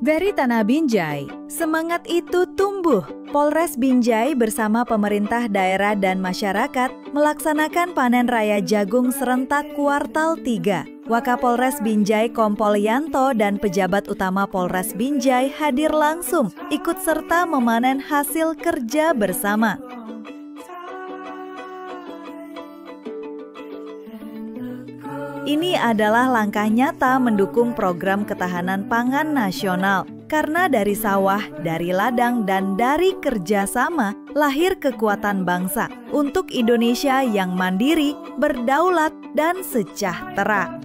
Dari Tanah Binjai, semangat itu tumbuh. Polres Binjai bersama pemerintah daerah dan masyarakat melaksanakan panen raya jagung serentak kuartal 3. Wakapolres Binjai Kompol Yanto dan pejabat utama Polres Binjai hadir langsung ikut serta memanen hasil kerja bersama. Ini adalah langkah nyata mendukung program ketahanan pangan nasional. Karena dari sawah, dari ladang, dan dari kerjasama lahir kekuatan bangsa untuk Indonesia yang mandiri, berdaulat, dan sejahtera.